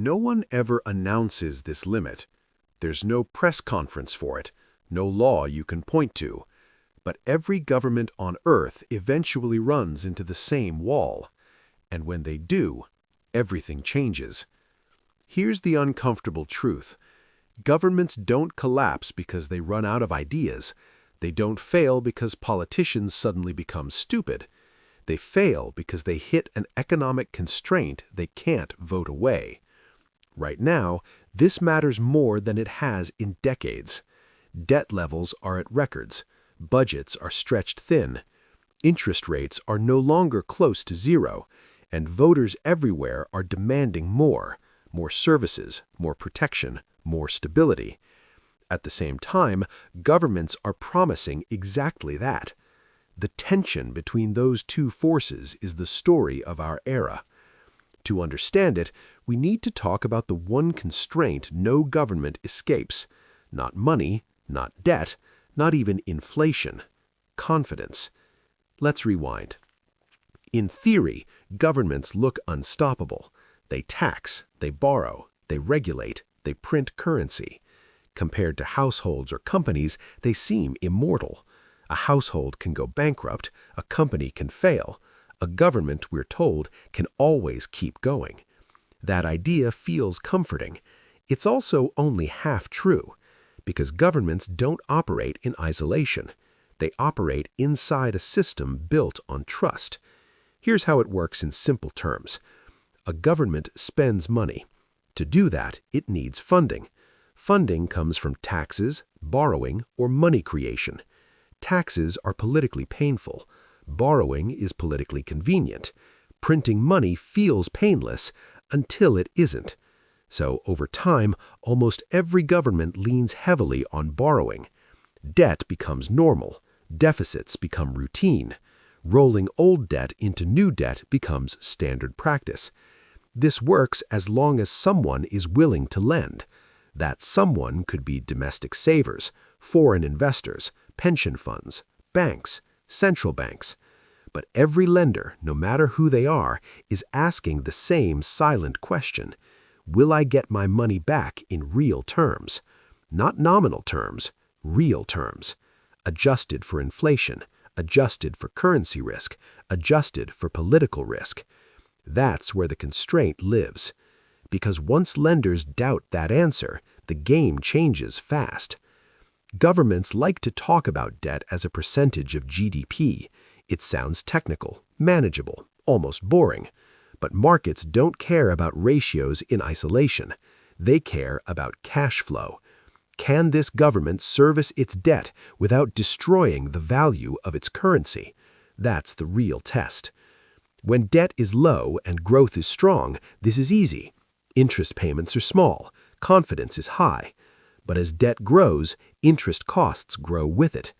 No one ever announces this limit. There's no press conference for it, no law you can point to. But every government on Earth eventually runs into the same wall. And when they do, everything changes. Here's the uncomfortable truth. Governments don't collapse because they run out of ideas. They don't fail because politicians suddenly become stupid. They fail because they hit an economic constraint they can't vote away. Right now, this matters more than it has in decades. Debt levels are at records. Budgets are stretched thin. Interest rates are no longer close to zero, and voters everywhere are demanding more services, more protection, more stability. At the same time, governments are promising exactly that. The tension between those two forces is the story of our era. To understand it, we need to talk about the one constraint no government escapes. Not money, not debt, not even inflation. Confidence. Let's rewind. In theory, governments look unstoppable. They tax, they borrow, they regulate, they print currency. Compared to households or companies, they seem immortal. A household can go bankrupt, a company can fail. A government, we're told, can always keep going. That idea feels comforting. It's also only half true, because governments don't operate in isolation. They operate inside a system built on trust. Here's how it works in simple terms. A government spends money. To do that, it needs funding. Funding comes from taxes, borrowing, or money creation. Taxes are politically painful. Borrowing is politically convenient. Printing money feels painless until it isn't. So, over time, almost every government leans heavily on borrowing. Debt becomes normal. Deficits become routine. Rolling old debt into new debt becomes standard practice. This works as long as someone is willing to lend. That someone could be domestic savers, foreign investors, pension funds, banks, central banks. But every lender, no matter who they are, is asking the same silent question. Will I get my money back in real terms? Not nominal terms, real terms. Adjusted for inflation, adjusted for currency risk, adjusted for political risk. That's where the constraint lives. Because once lenders doubt that answer, the game changes fast. Governments like to talk about debt as a percentage of GDP. It sounds technical, manageable, almost boring. But markets don't care about ratios in isolation. They care about cash flow. Can this government service its debt without destroying the value of its currency? That's the real test. When debt is low and growth is strong, this is easy. Interest payments are small, confidence is high. But as debt grows, interest costs grow with it.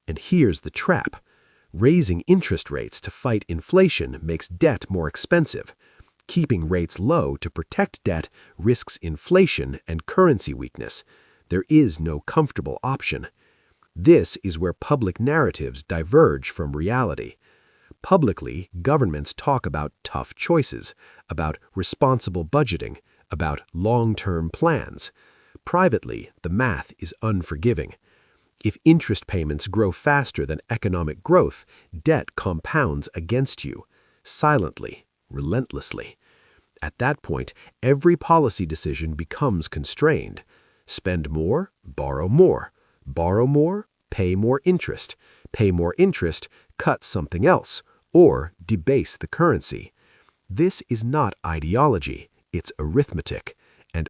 And here's the trap. Raising interest rates to fight inflation makes debt more expensive. Keeping rates low to protect debt risks inflation and currency weakness. There is no comfortable option. This is where public narratives diverge from reality. Publicly, governments talk about tough choices, about responsible budgeting, about long-term plans. Privately, the math is unforgiving. If interest payments grow faster than economic growth, debt compounds against you, silently, relentlessly. At that point, every policy decision becomes constrained. Spend more, borrow more. Borrow more, pay more interest. Pay more interest, cut something else, or debase the currency. This is not ideology, it's arithmetic.